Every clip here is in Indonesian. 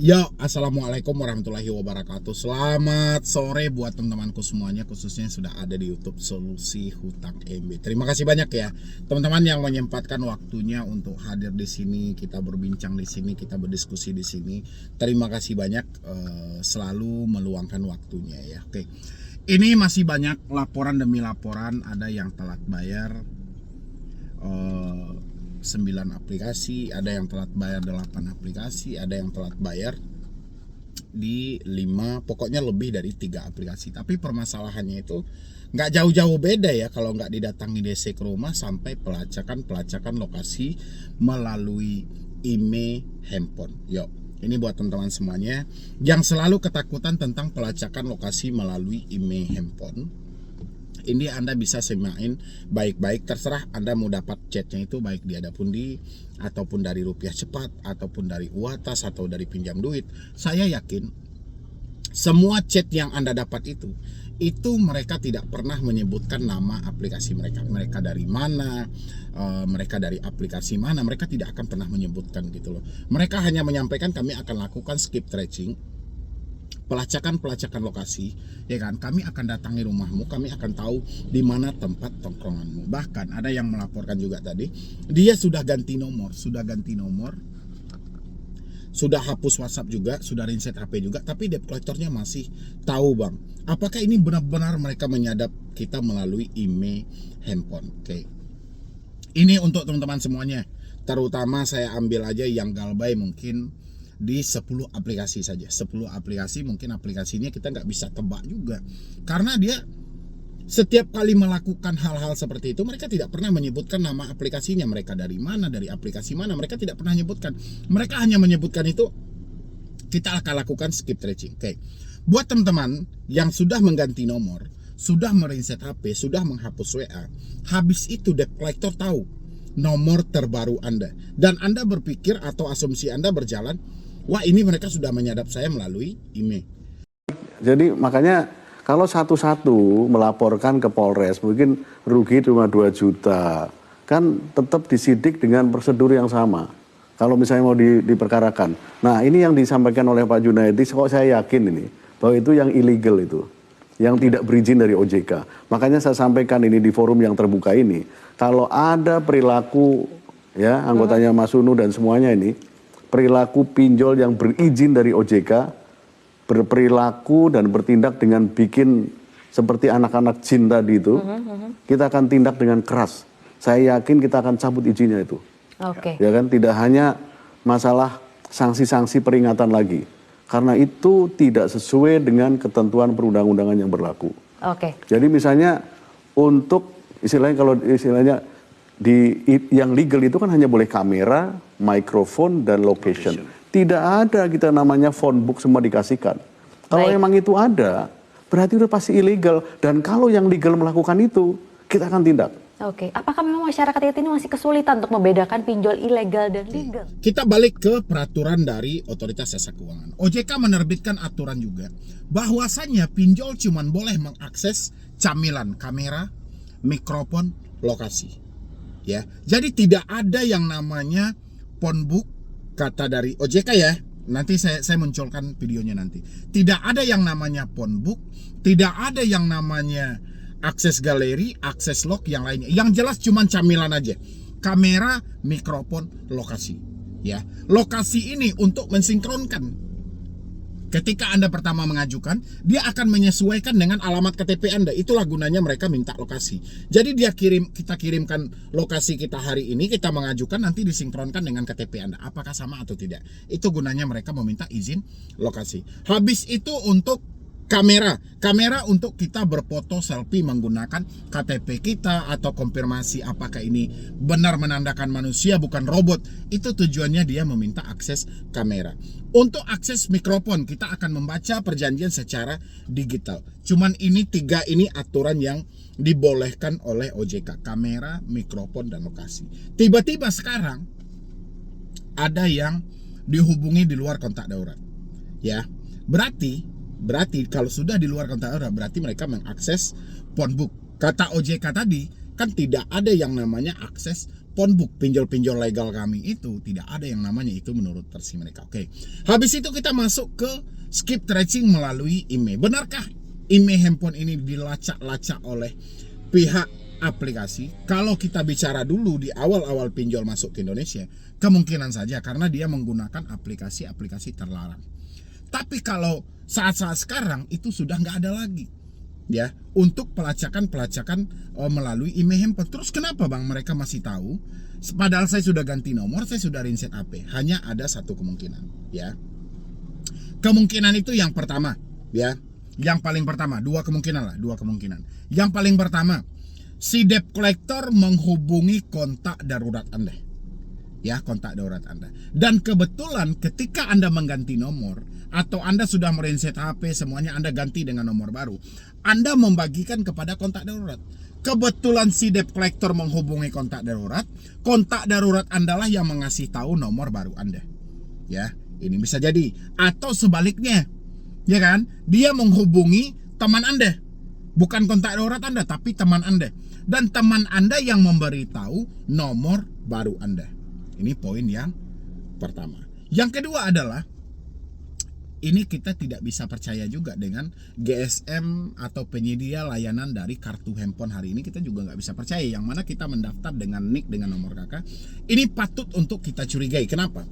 Yo, assalamualaikum warahmatullahi wabarakatuh. Selamat sore buat teman-temanku semuanya, khususnya yang sudah ada di YouTube Solusi Hutang MB. Terima kasih banyak ya, teman-teman yang menyempatkan waktunya untuk hadir di sini. Kita berbincang di sini, kita berdiskusi di sini. Terima kasih banyak, selalu meluangkan waktunya ya. Oke, ini masih banyak laporan demi laporan. Ada yang telat bayar 9 aplikasi, ada yang telat bayar 8 aplikasi, ada yang telat bayar di 5, pokoknya lebih dari 3 aplikasi. Tapi permasalahannya itu nggak jauh-jauh beda ya, kalau nggak didatangi DC ke rumah sampai pelacakan lokasi melalui email handphone. Yuk, ini buat teman-teman semuanya yang selalu ketakutan tentang pelacakan lokasi melalui email handphone. Ini Anda bisa semain baik-baik, terserah Anda mau dapat chatnya itu baik di Adapundi ataupun dari Rupiah Cepat ataupun dari Uatas atau dari pinjam duit. Saya yakin semua chat yang Anda dapat itu mereka tidak pernah menyebutkan nama aplikasi mereka dari mana, mereka dari aplikasi mana, mereka tidak akan pernah menyebutkan gitu loh. Mereka hanya menyampaikan kami akan lakukan skip tracing, pelacakan lokasi, ya kan? Kami akan datangi rumahmu, kami akan tahu di mana tempat tongkronganmu. Bahkan ada yang melaporkan juga tadi, dia sudah ganti nomor, sudah hapus WhatsApp juga, sudah reset HP juga, tapi debt collectornya masih tahu, Bang. Apakah ini benar-benar mereka menyadap kita melalui email handphone? Oke. Ini untuk teman-teman semuanya, terutama saya ambil aja yang Galbay mungkin di 10 aplikasi saja. 10 aplikasi, mungkin aplikasinya kita nggak bisa tebak juga, karena dia setiap kali melakukan hal-hal seperti itu mereka tidak pernah menyebutkan nama aplikasinya, mereka dari mana, dari aplikasi mana, mereka tidak pernah menyebutkan. Mereka hanya menyebutkan itu kita akan lakukan skip tracing. Oke. Buat teman-teman yang sudah mengganti nomor, sudah mereset HP, sudah menghapus WA, habis itu debt collector tahu nomor terbaru Anda, dan Anda berpikir atau asumsi Anda berjalan, wah ini mereka sudah menyadap saya melalui email. Jadi makanya kalau satu-satu melaporkan ke Polres mungkin rugi cuma 2 juta, kan tetap disidik dengan prosedur yang sama. Kalau misalnya mau diperkarakan. Nah ini yang disampaikan oleh Pak Junaidi, kok saya yakin ini bahwa itu yang illegal itu, yang tidak berizin dari OJK. Makanya saya sampaikan ini di forum yang terbuka ini, kalau ada perilaku ya anggotanya Mas Sunu dan semuanya ini, perilaku pinjol yang berizin dari OJK, berperilaku dan bertindak dengan bikin seperti anak-anak jin tadi itu, kita akan tindak dengan keras. Saya yakin kita akan cabut izinnya itu. Oke. Ya kan, tidak hanya masalah sanksi-sanksi peringatan lagi, karena itu tidak sesuai dengan ketentuan perundang-undangan yang berlaku. Oke. Jadi misalnya untuk istilahnya, kalau istilahnya di yang legal itu kan hanya boleh kamera, mikrofon, dan location. Tidak ada kita namanya phone book semua dikasihkan. Kalau emang itu ada, berarti udah pasti ilegal. Dan kalau yang legal melakukan itu, kita akan tindak. Oke. Apakah memang masyarakat ini masih kesulitan untuk membedakan pinjol ilegal dan legal? Kita balik ke peraturan dari Otoritas Jasa Keuangan. OJK menerbitkan aturan juga bahwasannya pinjol cuma boleh mengakses camilan kamera, mikrofon, lokasi. Ya, jadi tidak ada yang namanya phone book, kata dari OJK ya. Nanti saya munculkan videonya nanti. Tidak ada yang namanya phone book, tidak ada yang namanya akses galeri, akses log yang lainnya. Yang jelas cuma camilan aja. Kamera, mikrofon, lokasi. Ya, lokasi ini untuk mensinkronkan. Ketika Anda pertama mengajukan, dia akan menyesuaikan dengan alamat KTP Anda. Itulah gunanya mereka minta lokasi. Jadi kita kirimkan lokasi kita hari ini, kita mengajukan, nanti disinkronkan dengan KTP Anda. Apakah sama atau tidak? Itu gunanya mereka meminta izin lokasi. Habis itu untuk kamera untuk kita berfoto selfie menggunakan KTP kita atau konfirmasi apakah ini benar menandakan manusia bukan robot. Itu tujuannya dia meminta akses kamera. Untuk akses mikrofon, kita akan membaca perjanjian secara digital. Cuman ini 3 ini aturan yang dibolehkan oleh OJK: kamera, mikrofon, dan lokasi. Tiba-tiba sekarang ada yang dihubungi di luar kontak darurat. Ya, berarti kalau sudah di luar kontak darurat, berarti mereka mengakses phone book. Kata OJK tadi, kan tidak ada yang namanya akses phonebook pinjol-pinjol legal kami itu tidak ada yang namanya itu menurut versi mereka. Oke. Habis itu kita masuk ke skip tracing melalui IMEI. Benarkah IMEI handphone ini dilacak-lacak oleh pihak aplikasi? Kalau kita bicara dulu di awal-awal pinjol masuk ke Indonesia, kemungkinan saja karena dia menggunakan aplikasi-aplikasi terlarang. Tapi kalau saat-saat sekarang itu sudah nggak ada lagi ya untuk pelacakan melalui IMEI handphone. Terus kenapa bang mereka masih tahu? Padahal saya sudah ganti nomor, saya sudah reset AP. Hanya ada satu kemungkinan ya. Kemungkinan itu yang pertama ya. Yang paling pertama, dua kemungkinan. Yang paling pertama, si debt collector menghubungi kontak darurat Anda. Ya, kontak darurat Anda. Dan kebetulan ketika Anda mengganti nomor atau Anda sudah mereset HP, semuanya Anda ganti dengan nomor baru, Anda membagikan kepada kontak darurat. Kebetulan si debt collector menghubungi kontak darurat Anda lah yang mengasih tahu nomor baru Anda. Ya, ini bisa jadi. Atau sebaliknya, ya kan? Dia menghubungi teman Anda. Bukan kontak darurat Anda, tapi teman Anda. Dan teman Anda yang memberitahu nomor baru Anda. Ini poin yang pertama. Yang kedua adalah, ini kita tidak bisa percaya juga dengan GSM atau penyedia layanan dari kartu handphone hari ini. Kita juga nggak bisa percaya yang mana kita mendaftar dengan nick, dengan nomor kakak. Ini patut untuk kita curigai. Kenapa?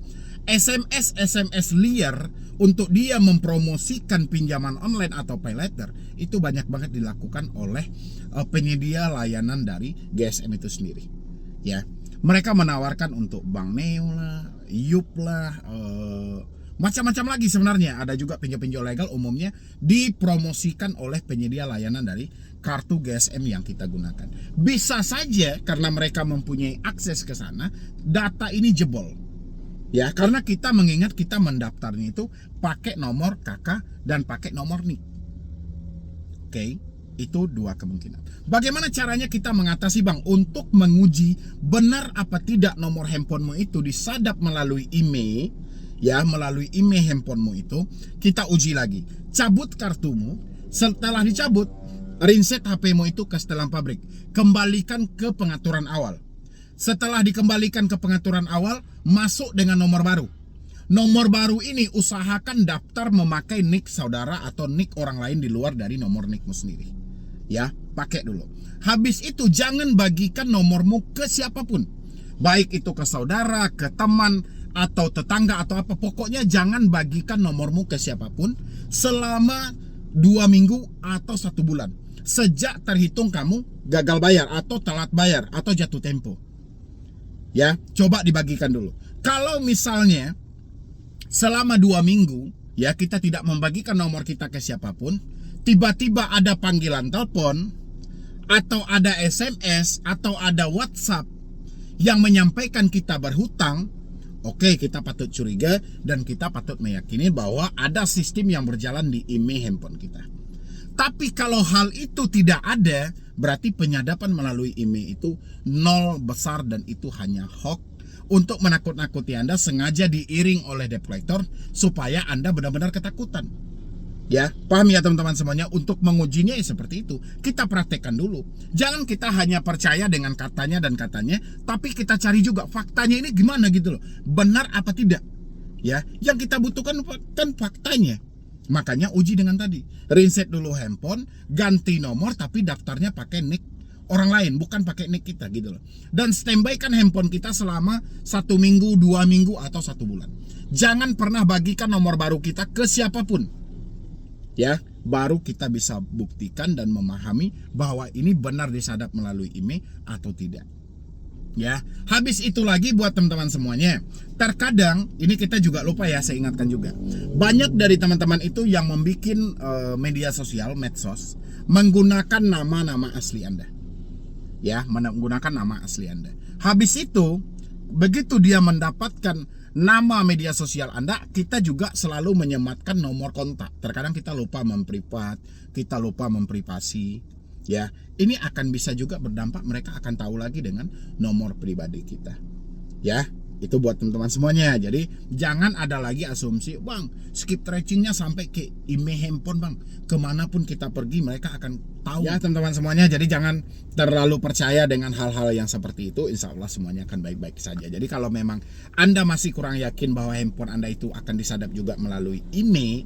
SMS liar untuk dia mempromosikan pinjaman online atau pay later itu banyak banget dilakukan oleh penyedia layanan dari GSM itu sendiri. Ya, mereka menawarkan untuk Bank Neo lah, Yup lah, macam-macam lagi sebenarnya. Ada juga pinjol-pinjol legal umumnya dipromosikan oleh penyedia layanan dari kartu GSM yang kita gunakan. Bisa saja karena mereka mempunyai akses ke sana, data ini jebol. Ya, karena kita mengingat kita mendaftarnya itu pakai nomor kakak dan pakai nomor NIK. Oke, itu dua kemungkinan. Bagaimana caranya kita mengatasi bang untuk menguji benar apa tidak nomor handphonemu itu disadap melalui IMEI? Ya, melalui IMEI handphonemu itu kita uji lagi. Cabut kartumu, setelah dicabut, reset HP-mu itu ke setelan pabrik. Kembalikan ke pengaturan awal. Setelah dikembalikan ke pengaturan awal, masuk dengan nomor baru. Nomor baru ini usahakan daftar memakai nick saudara atau nick orang lain di luar dari nomor nickmu sendiri. Ya, pakai dulu. Habis itu jangan bagikan nomormu ke siapapun. Baik itu ke saudara, ke teman, atau tetangga atau apa, pokoknya jangan bagikan nomormu ke siapapun selama 2 minggu atau 1 bulan sejak terhitung kamu gagal bayar atau telat bayar atau jatuh tempo. Ya, coba dibagikan dulu. Kalau misalnya selama 2 minggu ya kita tidak membagikan nomor kita ke siapapun, tiba-tiba ada panggilan telepon atau ada SMS atau ada WhatsApp yang menyampaikan kita berhutang, oke, kita patut curiga dan kita patut meyakini bahwa ada sistem yang berjalan di IMEI handphone kita. Tapi kalau hal itu tidak ada, berarti penyadapan melalui IMEI itu nol besar dan itu hanya hoax untuk menakut-nakuti Anda, sengaja diiring oleh debt collector supaya Anda benar-benar ketakutan. Ya, paham ya teman-teman semuanya? Untuk mengujinya ya seperti itu. Kita praktekkan dulu. Jangan kita hanya percaya dengan katanya dan katanya, tapi kita cari juga faktanya ini gimana gitu loh. Benar apa tidak? Ya, yang kita butuhkan kan faktanya. Makanya uji dengan tadi. Reset dulu handphone, ganti nomor tapi daftarnya pakai nick orang lain, bukan pakai nick kita gitu loh. Dan standby kan handphone kita selama 1 minggu, 2 minggu atau 1 bulan. Jangan pernah bagikan nomor baru kita ke siapapun. Ya, baru kita bisa buktikan dan memahami bahwa ini benar disadap melalui IMEI atau tidak. Ya, habis itu lagi buat teman-teman semuanya. Terkadang ini kita juga lupa ya, saya ingatkan juga. Banyak dari teman-teman itu yang membuat media sosial, medsos, menggunakan nama-nama asli Anda. Ya, menggunakan nama asli Anda. Habis itu, begitu dia mendapatkan nama media sosial Anda, kita juga selalu menyematkan nomor kontak. Terkadang kita lupa memprivat, kita lupa memprivasi. Ya, ini akan bisa juga berdampak mereka akan tahu lagi dengan nomor pribadi kita. Ya, Itu buat teman-teman semuanya. Jadi jangan ada lagi asumsi, bang, skip tracingnya sampai ke email handphone bang. Kemanapun kita pergi mereka akan tahu. Ya teman-teman semuanya, jadi jangan terlalu percaya dengan hal-hal yang seperti itu. Insya Allah semuanya akan baik-baik saja. Jadi kalau memang Anda masih kurang yakin bahwa handphone Anda itu akan disadap juga melalui email,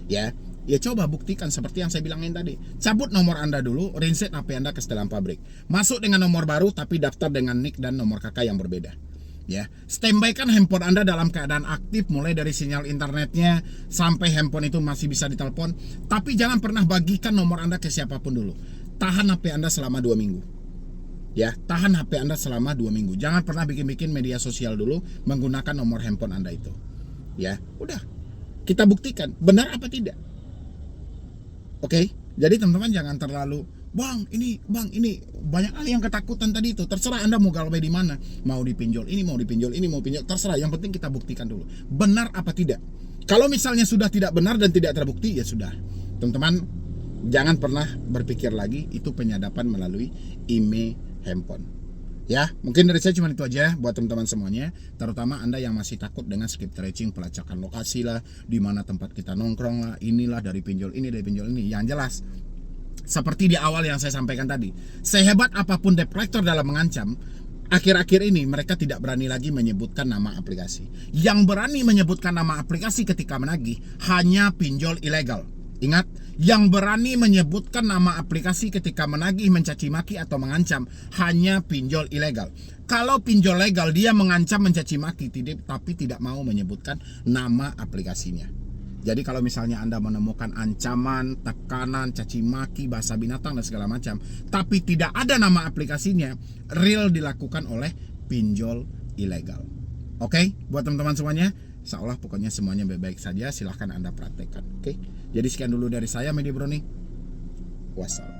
ya coba buktikan seperti yang saya bilangin tadi. Cabut nomor Anda dulu, reset HP Anda ke setelan pabrik. Masuk dengan nomor baru tapi daftar dengan nick dan nomor kakak yang berbeda. Ya, standby-kan handphone Anda dalam keadaan aktif mulai dari sinyal internetnya sampai handphone itu masih bisa ditelepon. Tapi jangan pernah bagikan nomor Anda ke siapapun dulu. Tahan HP Anda selama 2 minggu. Ya, tahan HP Anda selama 2 minggu. Jangan pernah bikin-bikin media sosial dulu menggunakan nomor handphone Anda itu. Ya, udah. Kita buktikan benar apa tidak. Oke, jadi teman-teman jangan terlalu Bang, ini banyak hal yang ketakutan tadi itu. Terserah Anda mau galbay di mana, mau dipinjol ini, mau dipinjol ini, mau pinjol, terserah. Yang penting kita buktikan dulu, benar apa tidak. Kalau misalnya sudah tidak benar dan tidak terbukti, ya sudah. Teman-teman, jangan pernah berpikir lagi itu penyadapan melalui email handphone. Ya, mungkin dari saya cuma itu aja buat teman-teman semuanya. Terutama Anda yang masih takut dengan skip tracing, pelacakan lokasi lah, di mana tempat kita nongkrong lah, inilah dari pinjol ini, dari pinjol ini. Yang jelas, seperti di awal yang saya sampaikan tadi, sehebat apapun debt collector dalam mengancam, akhir-akhir ini mereka tidak berani lagi menyebutkan nama aplikasi. Yang berani menyebutkan nama aplikasi ketika menagih hanya pinjol ilegal. Ingat, yang berani menyebutkan nama aplikasi ketika menagih, mencaci maki atau mengancam hanya pinjol ilegal. Kalau pinjol legal dia mengancam, mencaci maki, tapi tidak mau menyebutkan nama aplikasinya. Jadi kalau misalnya Anda menemukan ancaman, tekanan, caci maki, bahasa binatang dan segala macam, tapi tidak ada nama aplikasinya, real dilakukan oleh pinjol ilegal. Oke, buat teman-teman semuanya, insya Allah pokoknya semuanya baik-baik saja. Silahkan Anda praktekkan. Oke, jadi sekian dulu dari saya, Medi Brownie. Wassalam.